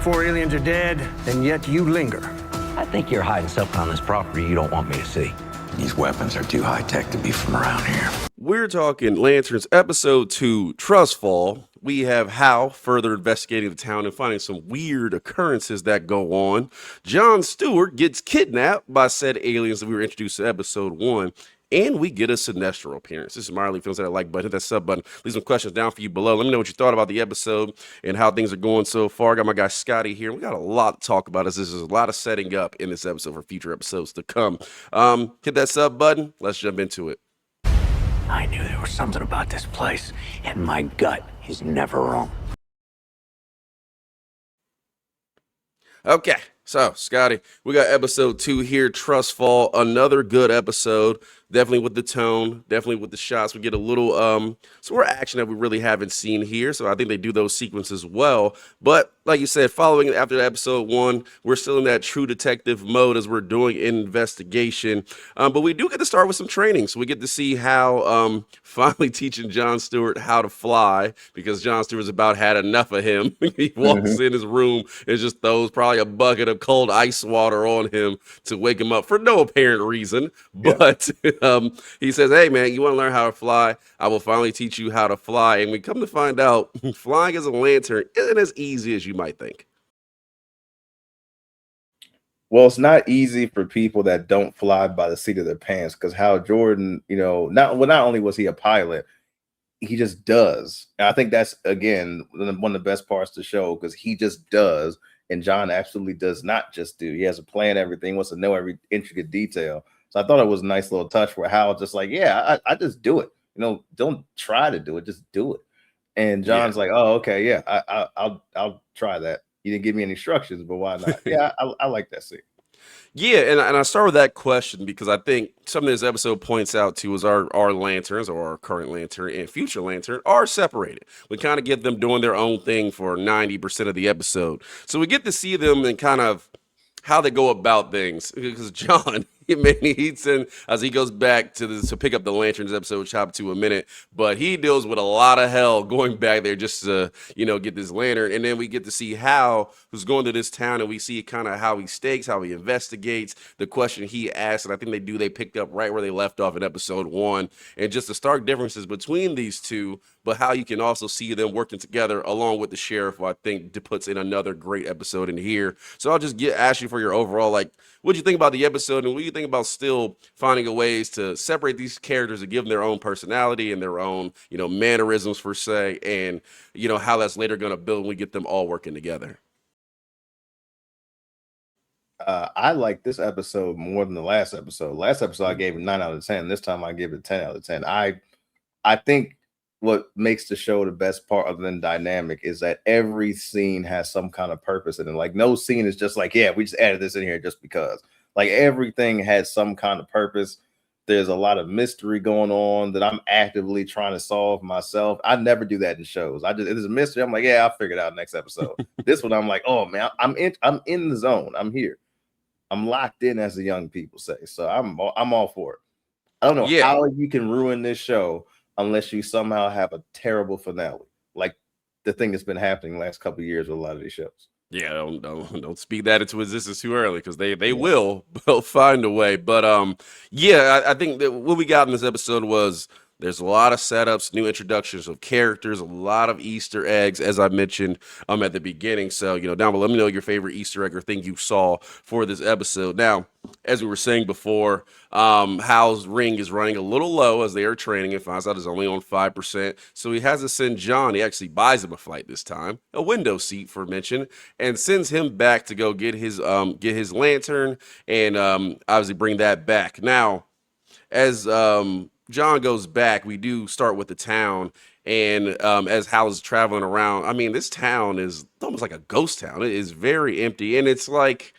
4 aliens are dead, and yet you linger. I think you're hiding something on this property you don't want me to see. These weapons are too high-tech to be from around here. We're talking Lanterns Episode 2, Trust Fall. We have Hal further investigating the town and finding some weird occurrences that go on. Jon Stewart gets kidnapped by said aliens that we were introduced to Episode 1. And we get a Sinestro appearance. This is Marley. Feels that like button, hit that sub button. Leave some questions down for you below. Let me know what you thought about the episode and how things are going so far. I got my guy Scotty here. We got a lot to talk about as this is a lot of setting up in this episode for future episodes to come. Hit that sub button. Let's jump into it. I knew there was something about this place, and my gut is never wrong. Okay, so Scotty, we got episode 2 here, Trust Fall, another good episode. Definitely with the tone, definitely with the shots. We get a little some more action that we really haven't seen here. So I think they do those sequences well. But like you said, following after episode 1, we're still in that true detective mode as we're doing an investigation. But we do get to start with some training. So we get to see how finally teaching Jon Stewart how to fly, because Jon Stewart's about had enough of him. He walks in his room and just throws probably a bucket of cold ice water on him to wake him up for no apparent reason. But he says, hey, man, you want to learn how to fly? I will finally teach you how to fly. And we come to find out flying as a lantern isn't as easy as you might think. Well, it's not easy for people that don't fly by the seat of their pants, because Hal Jordan, not only was he a pilot, he just does. And I think that's, again, one of the best parts to show, because he just does. And John absolutely does not just do. He has a plan, everything, wants to know every intricate detail. So I thought it was a nice little touch where Hal just like, yeah, I just do it. Don't try to do it, just do it. And John's like, oh, okay, yeah, I'll try that. You didn't give me any instructions, but why not? Yeah, I like that scene. Yeah, and I start with that question because I think something this episode points out to is our lanterns, or our current lantern and future lantern, are separated. We kind of get them doing their own thing for 90% of the episode. So we get to see them and kind of how they go about things, because John, he's in as he goes back to pick up the lanterns episode, chop to a minute, but he deals with a lot of hell going back there just to get this lantern. And then we get to see Hal, who's going to this town, and we see kind of how he stakes, how he investigates, the question he asks, and I think they picked up right where they left off in episode 1, and just the stark differences between these two, but how you can also see them working together along with the sheriff, who I think puts in another great episode in here. So I'll just ask you for your overall, what do you think about the episode, and what do you think about still finding a ways to separate these characters and give them their own personality and their own, mannerisms per se, and, how that's later going to build when we get them all working together? I like this episode more than the last episode. Last episode, I gave it 9 out of 10. This time, I give it 10 out of 10. I think what makes the show the best part, other than dynamic, is that every scene has some kind of purpose in it. Like, no scene is just like, yeah, we just added this in here just because. Like, everything has some kind of purpose. There's a lot of mystery going on that I'm actively trying to solve myself. I never do that in shows. There's a mystery. I'm like, yeah, I'll figure it out next episode. This one, I'm like, oh man, I'm in the zone. I'm here. I'm locked in, as the young people say. So I'm all for it. I don't know how you can ruin this show unless you somehow have a terrible finale, like the thing that's been happening the last couple of years with a lot of these shows. Yeah, don't speak that into existence too early, because they'll find a way. But I think that what we got in this episode was there's a lot of setups, new introductions of characters, a lot of Easter eggs, as I mentioned at the beginning. So, down below, let me know your favorite Easter egg or thing you saw for this episode. Now, as we were saying before, Hal's ring is running a little low as they are training, and finds out it's only on 5%. So he has to send John. He actually buys him a flight this time, a window seat for mention, and sends him back to go get his lantern and obviously bring that back. Now, as John goes back, we do start with the town, and as Hal is traveling around, I mean, this town is almost like a ghost town. It is very empty, and it's like,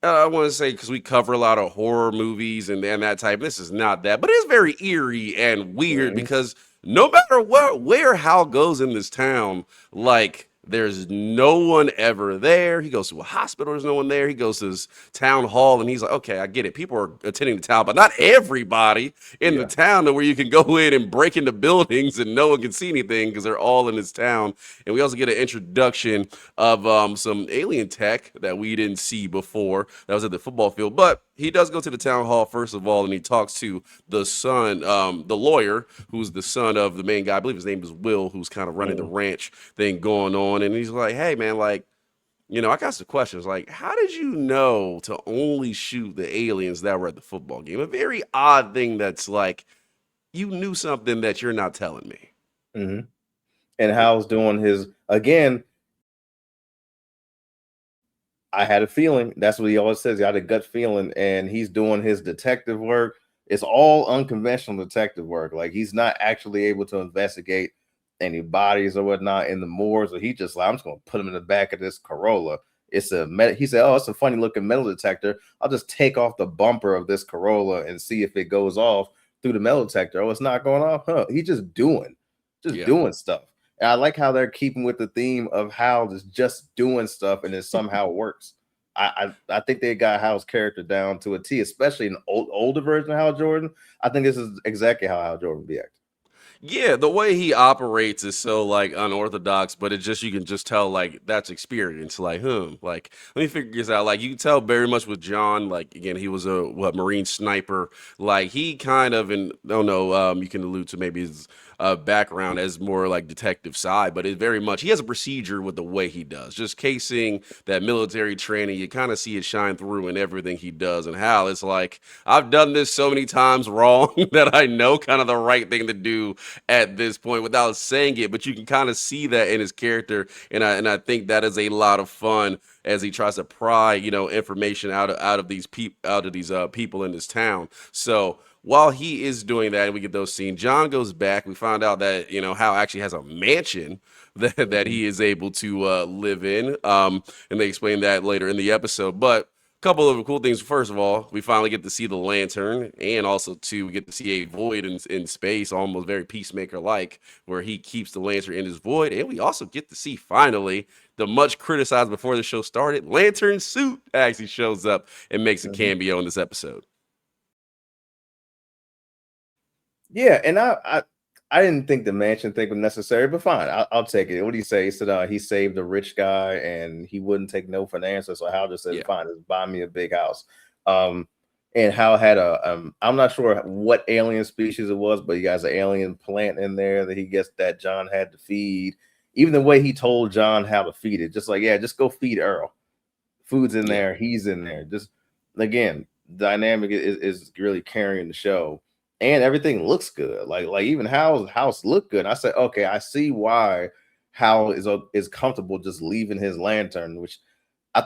I want to say, because we cover a lot of horror movies and that type, this is not that, but it's very eerie and weird because no matter where Hal goes in this town, like, There's no one ever there. He goes to a hospital. There's no one there. He goes to his town hall, and he's like, okay, I get it. People are attending the town, but not everybody in the town to where you can go in and break into buildings and no one can see anything because they're all in this town. And we also get an introduction of some alien tech that we didn't see before that was at the football field. But he does go to the town hall, first of all, and he talks to the son, the lawyer, who's the son of the main guy. I believe his name is Will, who's kind of running the ranch thing going on. And he's like, hey, man, like, I got some questions. Like, how did you know to only shoot the aliens that were at the football game? A very odd thing that's like, you knew something that you're not telling me. Mm-hmm. And Hal's doing his, again, I had a feeling. That's what he always says. He had a gut feeling, and he's doing his detective work. It's all unconventional detective work. Like, he's not actually able to investigate any bodies or whatnot in the morgues, or he just like, I'm just gonna put him in the back of this Corolla. He said, oh, it's a funny looking metal detector. I'll just take off the bumper of this Corolla and see if it goes off through the metal detector. Oh, it's not going off. Huh? He's just doing stuff. And I like how they're keeping with the theme of Hal is just doing stuff and it somehow works. I think they got Hal's character down to a T, especially an older version of Hal Jordan. I think this is exactly how Hal Jordan would be acting. Yeah, the way he operates is so like unorthodox, but you can just tell like that's experience. Like, like let me figure this out. Like you can tell very much with John. Like again, he was a Marine sniper. Like he kind of, and I don't know, you can allude to maybe his background as more like detective side, but it very much he has a procedure with the way he does. Just casing that military training, you kind of see it shine through in everything he does. And Hal is like, I've done this so many times wrong that I know kind of the right thing to do at this point without saying it, but you can kind of see that in his character, and I think that is a lot of fun as he tries to pry information out of these people in this town. So while he is doing that, and we get those scenes, John goes back. We find out that Hal actually has a mansion that he is able to live in, and they explain that later in the episode, but. Couple of cool things. First of all, we finally get to see the lantern, and also too, we get to see a void in space, almost very Peacemaker-like, where he keeps the lantern in his void. And we also get to see finally the much criticized before the show started lantern suit actually shows up and makes a cameo in this episode. Yeah, and I didn't think the mansion thing was necessary, but fine, I'll take it. What do you say? He said he saved a rich guy and he wouldn't take no for an answer. So Hal just said, fine, just buy me a big house. And Hal had I'm not sure what alien species it was, but he has an alien plant in there that John had to feed. Even the way he told John how to feed it, just like, just go feed Earl. Food's in there, he's in there. Just again, dynamic is really carrying the show. And everything looks good. Like even Hal's house looked good. I said, okay, I see why Hal is comfortable just leaving his lantern, which I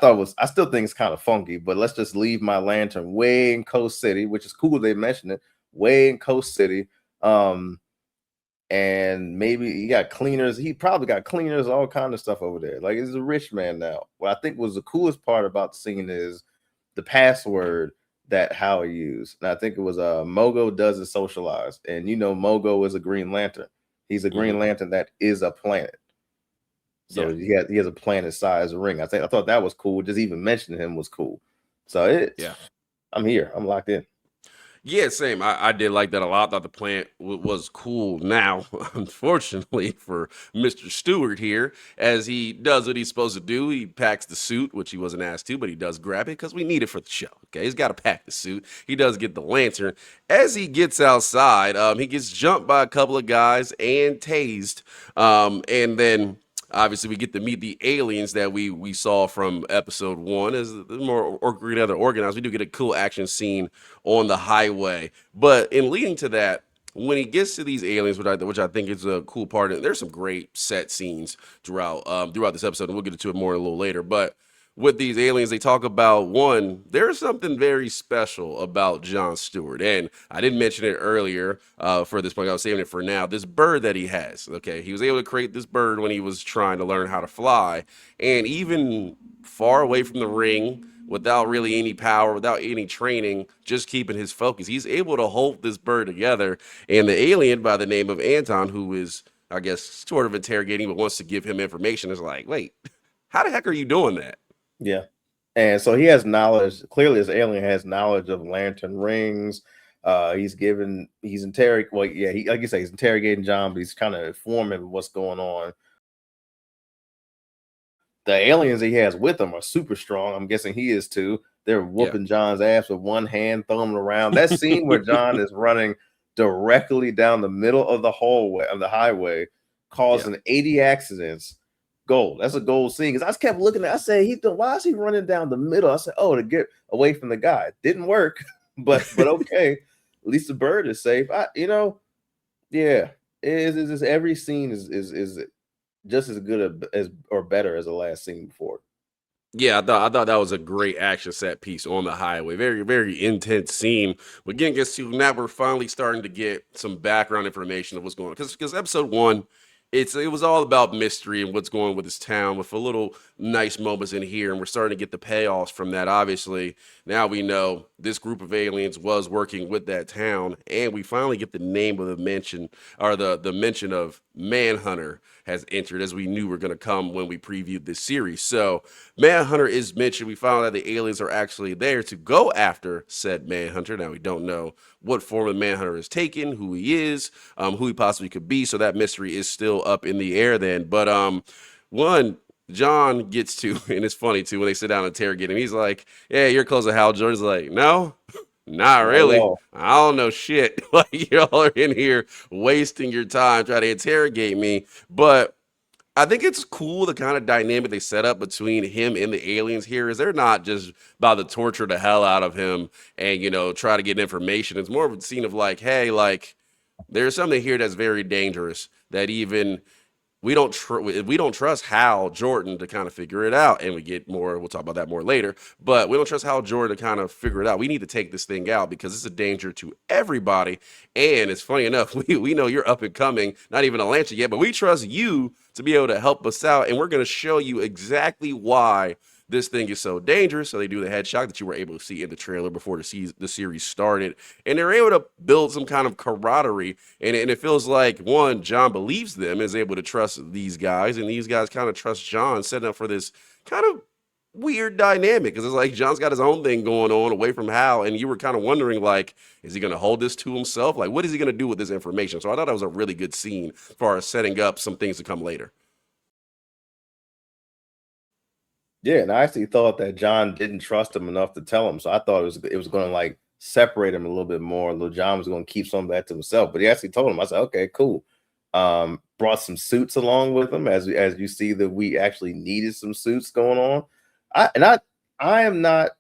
still think it's kind of funky, but let's just leave my lantern way in Coast City, which is cool. They mentioned it way in Coast City. And maybe he got cleaners. He probably got cleaners, all kind of stuff over there. Like he's a rich man now. What I think was the coolest part about the scene is the password that Hal used. And I think it was Mogo does it socialized. And Mogo is a Green Lantern. He's a Green Lantern that is a planet. So he has a planet-sized ring. I thought that was cool. Just even mentioning him was cool. So I'm here. I'm locked in. Yeah, same. I did like that a lot. I thought the plant was cool. Now, unfortunately for Mr. Stewart here, as he does what he's supposed to do, he packs the suit, which he wasn't asked to, but he does grab it because we need it for the show. Okay, he's got to pack the suit. He does get the lantern. As he gets outside, he gets jumped by a couple of guys and tased, and then. Obviously, we get to meet the aliens that we saw from episode 1 as more organized. We do get a cool action scene on the highway. But in leading to that, when he gets to these aliens, which I think is a cool part, and there's some great set scenes throughout this episode, and we'll get into it more a little later. But with these aliens, they talk about there's something very special about Jon Stewart. And I didn't mention it earlier for this point. I was saving it for now. This bird that he has, okay? He was able to create this bird when he was trying to learn how to fly. And even far away from the ring, without really any power, without any training, just keeping his focus, he's able to hold this bird together. And the alien by the name of Anton, who is I guess, sort of interrogating, but wants to give him information. It's like, wait, how the heck are you doing that? Yeah. And so he has knowledge. Clearly, this alien has knowledge of lantern rings. He's interrogating. Well, yeah, like you say, he's interrogating John, but he's kind of informing him what's going on. The aliens he has with him are super strong. I'm guessing he is too. They're whooping John's ass with one hand, throwing him around. That scene where John is running directly down the middle of the hallway of the highway, causing 80 accidents. Gold. That's a gold scene. Because I just kept looking at. I said, why is he running down the middle? I said, oh, to get away from the guy. Didn't work, but okay. At least the bird is safe. Yeah. Is every scene is just as good as or better as the last scene before. Yeah, I thought that was a great action set piece on the highway. Very, very intense scene. But again, gets to now we're finally starting to get some background information of what's going on. Because episode 1, it was all about mystery and what's going on with this town, with a little nice moments in here, and we're starting to get the payoffs from that. Obviously, now we know this group of aliens was working with that town, and we finally get the name of the mention, or the mention of Manhunter has entered, as we knew were going to come when we previewed this series. So Manhunter is mentioned. We found out the aliens are actually there to go after said Manhunter. Now we don't know what form of Manhunter is taken, who he is, who he possibly could be. So that mystery is still up in the air then. But John gets to, and it's funny too, when they sit down and interrogate him, he's like, yeah, you're close to Hal Jordan's like, no, not really. I don't know shit. Like, y'all are in here wasting your time trying to interrogate me. But I think it's cool the kind of dynamic they set up between him and the aliens here is they're not just about to torture the hell out of him and, try to get information. It's more of a scene of like, hey, like, there's something here that's very dangerous that even we don't trust Hal Jordan to kind of figure it out, and we get more. We'll talk about that more later. But we don't trust Hal Jordan to kind of figure it out. We need to take this thing out because it's a danger to everybody. And it's funny enough, we know you're up and coming, not even a Lancer yet, but we trust you to be able to help us out, and we're going to show you exactly why this thing is so dangerous. So they do the headshot that you were able to see in the trailer before the series started. And they're able to build some kind of camaraderie. And it feels like, one, John believes them and is able to trust these guys. And these guys kind of trust John, setting up for this kind of weird dynamic. Because it's like John's got his own thing going on away from Hal. And you were kind of wondering, like, is he going to hold this to himself? Like, what is he going to do with this information? So I thought that was a really good scene as far as setting up some things to come later. Yeah, and I actually thought that John didn't trust him enough to tell him. So I thought it was going to like separate him a little bit more. Little John was going to keep some of that to himself, but he actually told him. I said, okay, cool. Brought some suits along with him, as you see that we actually needed some suits going on. I am not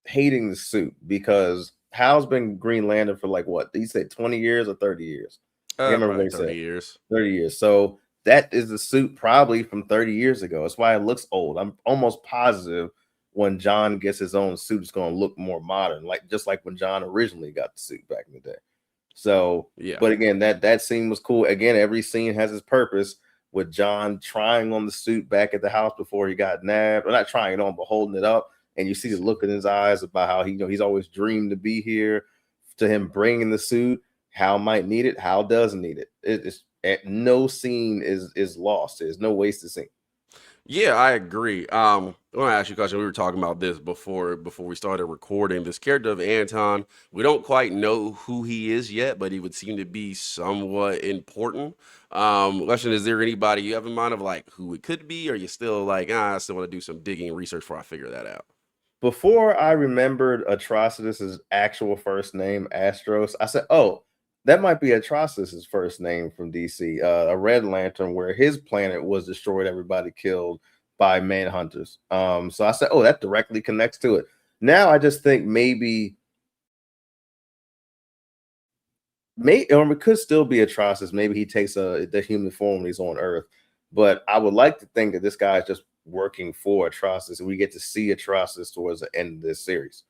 hating the suit because Hal's been Green Lantern for like what? Did he say 20 years or 30 years? I can't remember what he 30 said. years. 30 years. So that is the suit probably from 30 years ago. That's why it looks old. I'm almost positive when John gets his own suit, it's going to look more modern, just like when John originally got the suit back in the day. So, yeah. But again, that scene was cool. Again, every scene has its purpose. With John trying on the suit back at the house before he got nabbed, or not trying it on, but holding it up, and you see the look in his eyes about how he's always dreamed to be here. To him bringing the suit, Hal might need it, Hal doesn't need it. It's no scene is lost. There's no wasted scene. Yeah, I agree. I want to ask you a question. We were talking about this before we started recording. This character of Anton, we don't quite know who he is yet, but he would seem to be somewhat important. Question: is there anybody you have in mind of like who it could be, or are you still like, I still want to do some digging and research before I figure that out? Before I remembered Atrocitus's actual first name, Astros, I said, oh, that might be Atrocitus's first name from DC, a Red Lantern, where his planet was destroyed, everybody killed by Manhunters. So I said, oh, that directly connects to it. Now I just think maybe or it could still be Atrocitus. Maybe he takes the human form when he's on Earth. But I would like to think that this guy is just working for Atrocitus, and we get to see Atrocitus towards the end of this series.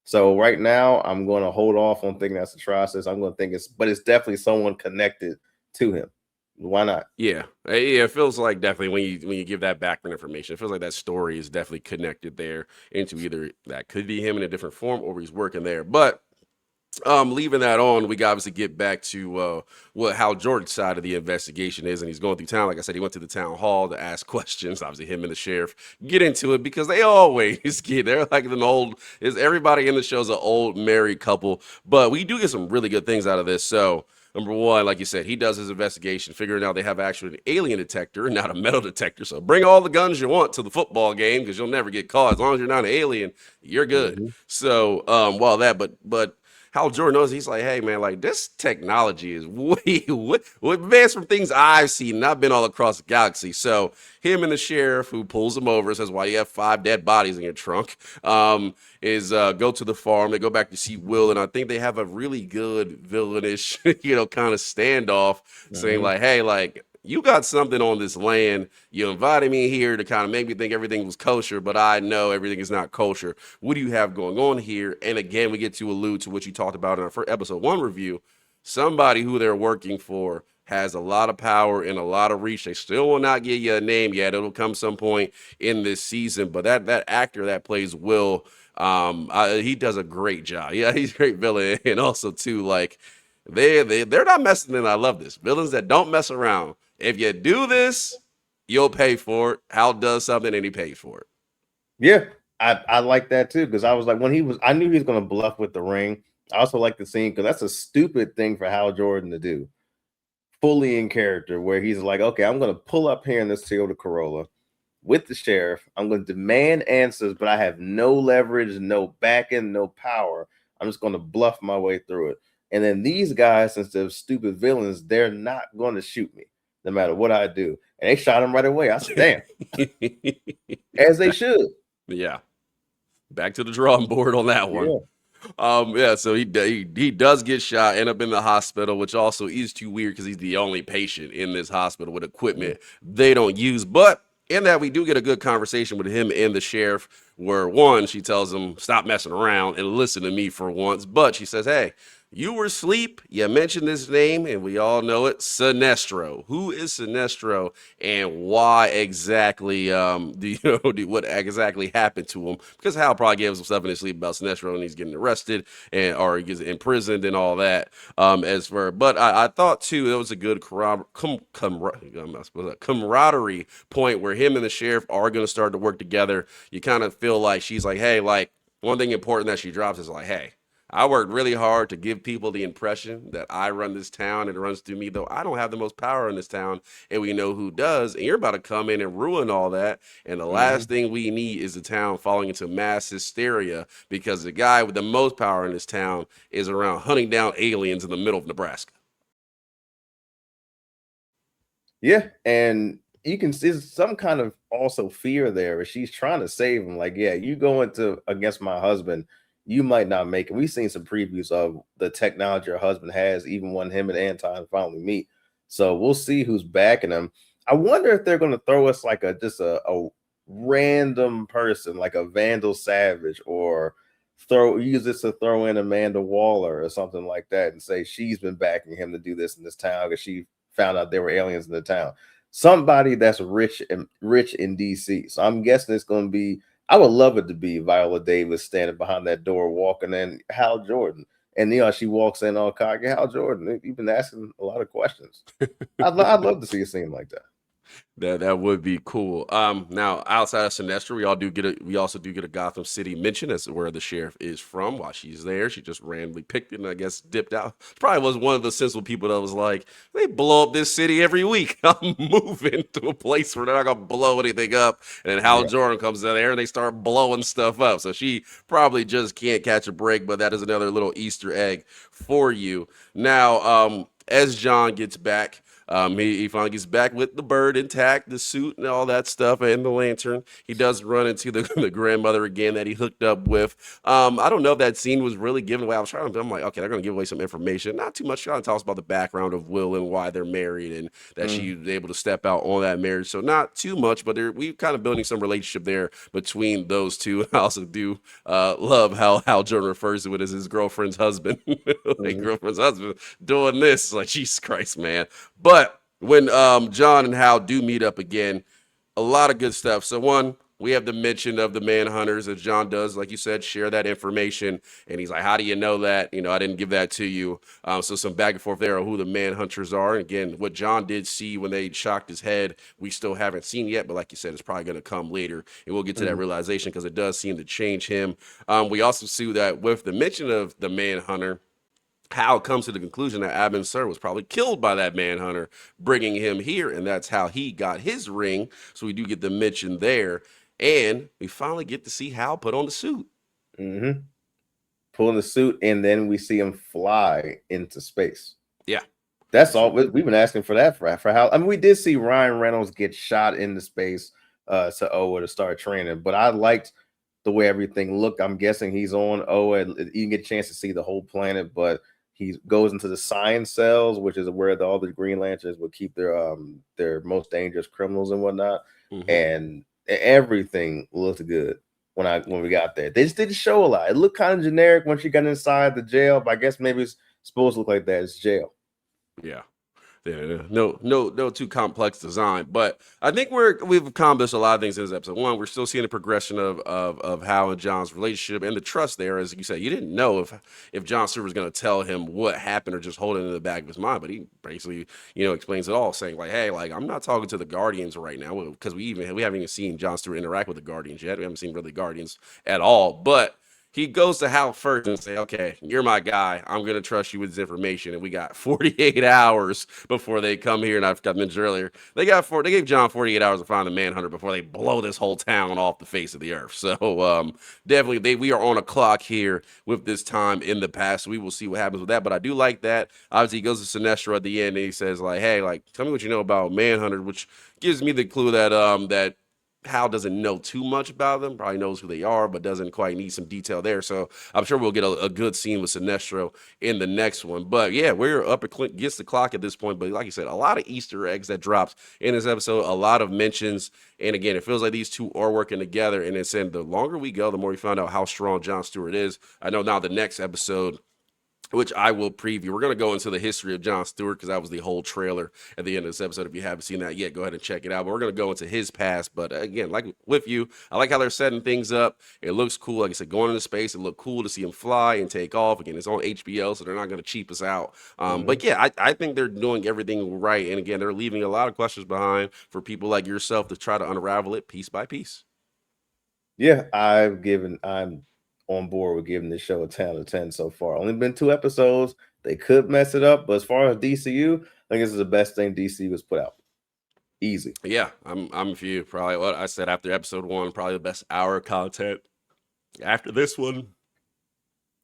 So right now, I'm going to hold off on thinking that's Atrocitus. I'm going to think it's definitely someone connected to him. Why not? Yeah, it feels like definitely when you give that background information, it feels like that story is definitely connected there into either that could be him in a different form or he's working there. But Leaving that on, we got obviously get back to what how Jordan's side of the investigation is, and he's going through town. Like I said, he went to the town hall to ask questions. Obviously, him and the sheriff get into it because they always get. They're like an old. Is everybody in the show's an old married couple? But we do get some really good things out of this. So. Number one, like you said, he does his investigation, figuring out they have actually an alien detector, not a metal detector. So bring all the guns you want to the football game because you'll never get caught. As long as you're not an alien, you're good. So, while that, but Hal Jordan knows, he's like, hey man, like this technology is way advanced from things I've seen, and I've been all across the galaxy. So him and the sheriff who pulls him over says, why you have 5 dead bodies in your trunk? Is go to the farm. They go back to see Will, and I think they have a really good villainish, kind of standoff, saying like, hey, like you got something on this land. You invited me here to kind of make me think everything was kosher, but I know everything is not kosher. What do you have going on here? And again, we get to allude to what you talked about in our first episode 1 review. Somebody who they're working for has a lot of power and a lot of reach. They still will not give you a name yet. It'll come some point in this season. But that actor that plays Will, he does a great job. Yeah, he's a great villain. And also too, like they're not messing. And I love this. Villains that don't mess around. If you do this, you'll pay for it. Hal does something and he pays for it. Yeah, I like that too, because I was like, I knew he was going to bluff with the ring. I also like the scene because that's a stupid thing for Hal Jordan to do. Fully in character, where he's like, okay, I'm going to pull up here in this Toyota Corolla with the sheriff. I'm going to demand answers, but I have no leverage, no backing, no power. I'm just going to bluff my way through it. And then these guys, since they're stupid villains, they're not going to shoot me no matter what I do. And they shot him right away. I said, damn. As they should. Yeah. Back to the drawing board on that one. Yeah. So he does get shot, end up in the hospital, which also is too weird because he's the only patient in this hospital with equipment they don't use. But in that, we do get a good conversation with him and the sheriff, where one, she tells him, stop messing around and listen to me for once. But she says, hey, you were asleep. You mentioned this name, and we all know it, Sinestro. Who is Sinestro, and why exactly what exactly happened to him? Because Hal probably gave us some stuff in his sleep about Sinestro, and he's getting arrested or he gets imprisoned and all that. But I thought too it was a good camaraderie point where him and the sheriff are going to start to work together. You kind of feel like she's like, hey, like one thing important that she drops is like, hey, I worked really hard to give people the impression that I run this town and it runs through me, though I don't have the most power in this town, and we know who does. And you're about to come in and ruin all that. And the last thing we need is the town falling into mass hysteria because the guy with the most power in this town is around hunting down aliens in the middle of Nebraska. Yeah, and you can see some kind of also fear there. She's trying to save him. Like, yeah, you go into against my husband, you might not make it. We've seen some previews of the technology her husband has, even when him and Anton finally meet. So we'll see who's backing him. I wonder if they're going to throw us like a random person, like a Vandal Savage, or use this to throw in Amanda Waller or something like that, and say she's been backing him to do this in this town because she found out there were aliens in the town. Somebody that's rich in DC. So I'm guessing it's going to be. I would love it to be Viola Davis standing behind that door, walking in, Hal Jordan. And, she walks in all cocky. Hal Jordan, you've been asking a lot of questions. I'd love to see a scene like that. That would be cool. Now outside of Sinestro, we also do get a Gotham City mention as to where the sheriff is from. While she's there, she just randomly picked it and I guess dipped out. Probably was one of the sensible people that was like, they blow up this city every week. I'm moving to a place where they're not gonna blow anything up. And then Hal Jordan comes in there and they start blowing stuff up. So she probably just can't catch a break. But that is another little Easter egg for you. Now, as John gets back. He finally gets back with the bird intact, the suit and all that stuff, and the lantern. He does run into the grandmother again that he hooked up with. I don't know if that scene was really given away. I'm like, okay, they're going to give away some information. Not too much. Trying to tell us about the background of Will and why they're married and that she was able to step out on that marriage. So not too much, but we're kind of building some relationship there between those two. I also do love how Hal Jordan refers to it as his girlfriend's husband. Girlfriend's husband doing this. Like, Jesus Christ, man. But when John and Hal do meet up again, a lot of good stuff. So one, we have the mention of the manhunters, as John does, like you said, share that information. And he's like, how do you know that? I didn't give that to you. So some back and forth there on who the manhunters are. And again, what John did see when they shocked his head, we still haven't seen yet. But like you said, it's probably going to come later. And we'll get to that realization because it does seem to change him. We also see that with the mention of the manhunter, Hal comes to the conclusion that Abin Sur was probably killed by that manhunter, bringing him here, and that's how he got his ring. So we do get the mention there, and we finally get to see Hal put on the suit. Mm-hmm. Pulling the suit, and then we see him fly into space. Yeah, that's all. We've been asking for that for Hal. I mean, we did see Ryan Reynolds get shot into space to Oa to start training, but I liked the way everything looked. I'm guessing he's on Oa. You can get a chance to see the whole planet, but he goes into the science cells, which is where all the Green Lanterns would keep their most dangerous criminals and whatnot. And everything looked good when we got there. They just didn't show a lot. It looked kind of generic when she got inside the jail, but I guess maybe it's supposed to look like that. It's jail. Yeah. No too complex design, but I think we've accomplished a lot of things in this episode. One, we're still seeing the progression of Hal and John's relationship and the trust there. As you said, you didn't know if John Stewart was going to tell him what happened or just hold it in the back of his mind, but he basically explains it all, saying like, hey, like, I'm not talking to the Guardians right now, because we haven't even seen John Stewart interact with the Guardians yet. We haven't seen really Guardians at all, but he goes to Hal first and say, okay, you're my guy. I'm going to trust you with this information. And we got 48 hours before they come here. And I forgot to mention earlier, they gave John 48 hours to find the manhunter before they blow this whole town off the face of the earth. So definitely we are on a clock here with this time in the past. We will see what happens with that. But I do like that. Obviously, he goes to Sinestro at the end and he says like, hey, like, tell me what you know about manhunter, which gives me the clue that that Hal doesn't know too much about them, probably knows who they are, but doesn't quite need some detail there. So I'm sure we'll get a good scene with Sinestro in the next one. But yeah, we're up against the clock at this point. But like you said, a lot of Easter eggs that drops in this episode, a lot of mentions. And again, it feels like these two are working together. And it's saying the longer we go, the more we find out how strong John Stewart is. I know now the next episode, which I will preview. We're going to go into the history of John Stewart because that was the whole trailer at the end of this episode. If you haven't seen that yet, go ahead and check it out. But we're going to go into his past. But again, like with you, I like how they're setting things up. It looks cool. Like I said, going into space, it looked cool to see him fly and take off. Again, it's on HBO, so they're not going to cheap us out. But yeah, I think they're doing everything right. And again, they're leaving a lot of questions behind for people like yourself to try to unravel it piece by piece. Yeah, I'm on board with giving this show a 10 out of 10 so far. Only been 2 episodes. They could mess it up, but as far as DCU, I think this is the best thing DC was put out. Easy. Yeah, I'm with you. Probably what I said after episode 1, probably the best hour of content. After this one,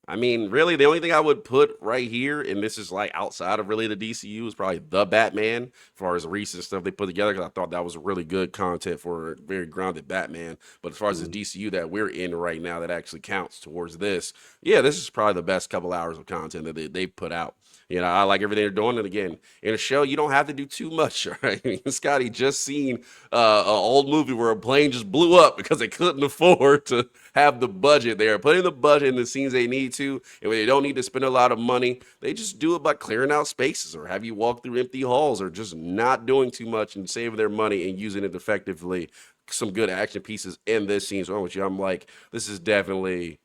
I mean, really, the only thing I would put right here, and this is like outside of really the DCU, is probably The Batman, as far as the recent stuff they put together, because I thought that was really good content for a very grounded Batman. But as far as the DCU that we're in right now that actually counts towards this, yeah, this is probably the best couple hours of content that they put out. I like everything they're doing. And again, in a show, you don't have to do too much, right? I mean, Scotty just seen an old movie where a plane just blew up because they couldn't afford to have the budget. They're putting the budget in the scenes they need to, and when they don't need to spend a lot of money, they just do it by clearing out spaces or have you walk through empty halls or just not doing too much and saving their money and using it effectively. Some good action pieces in this scene. So with you, I'm like, this is definitely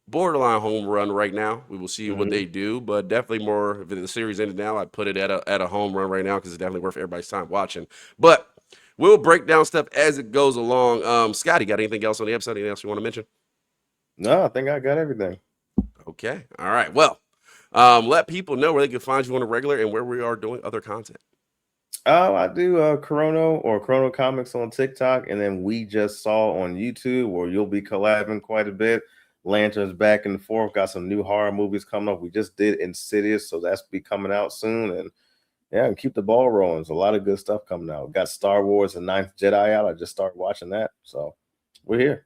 borderline home run right now. We will see what they do, but definitely more. If the series ended now, I'd put it at a home run right now because it's definitely worth everybody's time watching. But we'll break down stuff as it goes along. Scotty, got anything else on the episode? Anything else you want to mention? No, I think I got everything. Okay. All right. Well, let people know where they can find you on a regular and where we are doing other content. I do Chrono Comics on TikTok, and then We Just Saw on YouTube, where you'll be collabing quite a bit. Lanterns back and forth. Got some new horror movies coming up. We just did Insidious, so that's be coming out soon. And yeah, and keep the ball rolling. There's a lot of good stuff coming out. Got Star Wars and Ninth Jedi out. I just started watching that, so we're here.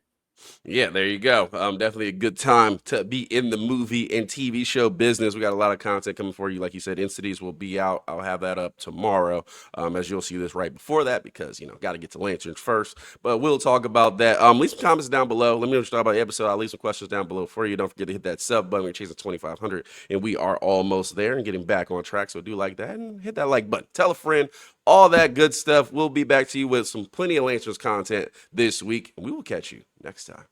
Yeah, there you go. Definitely a good time to be in the movie and TV show business. We got a lot of content coming for you. Like you said, Insidious will be out. I'll have that up tomorrow, as you'll see this right before that because, got to get to Lanterns first. But we'll talk about that. Leave some comments down below. Let me know what you thought about the episode. I'll leave some questions down below for you. Don't forget to hit that sub button. We're chasing 2,500, and we are almost there and getting back on track. So do like that and hit that like button. Tell a friend. all that good stuff. We'll be back to you with some plenty of Lancers content this week, and we will catch you next time.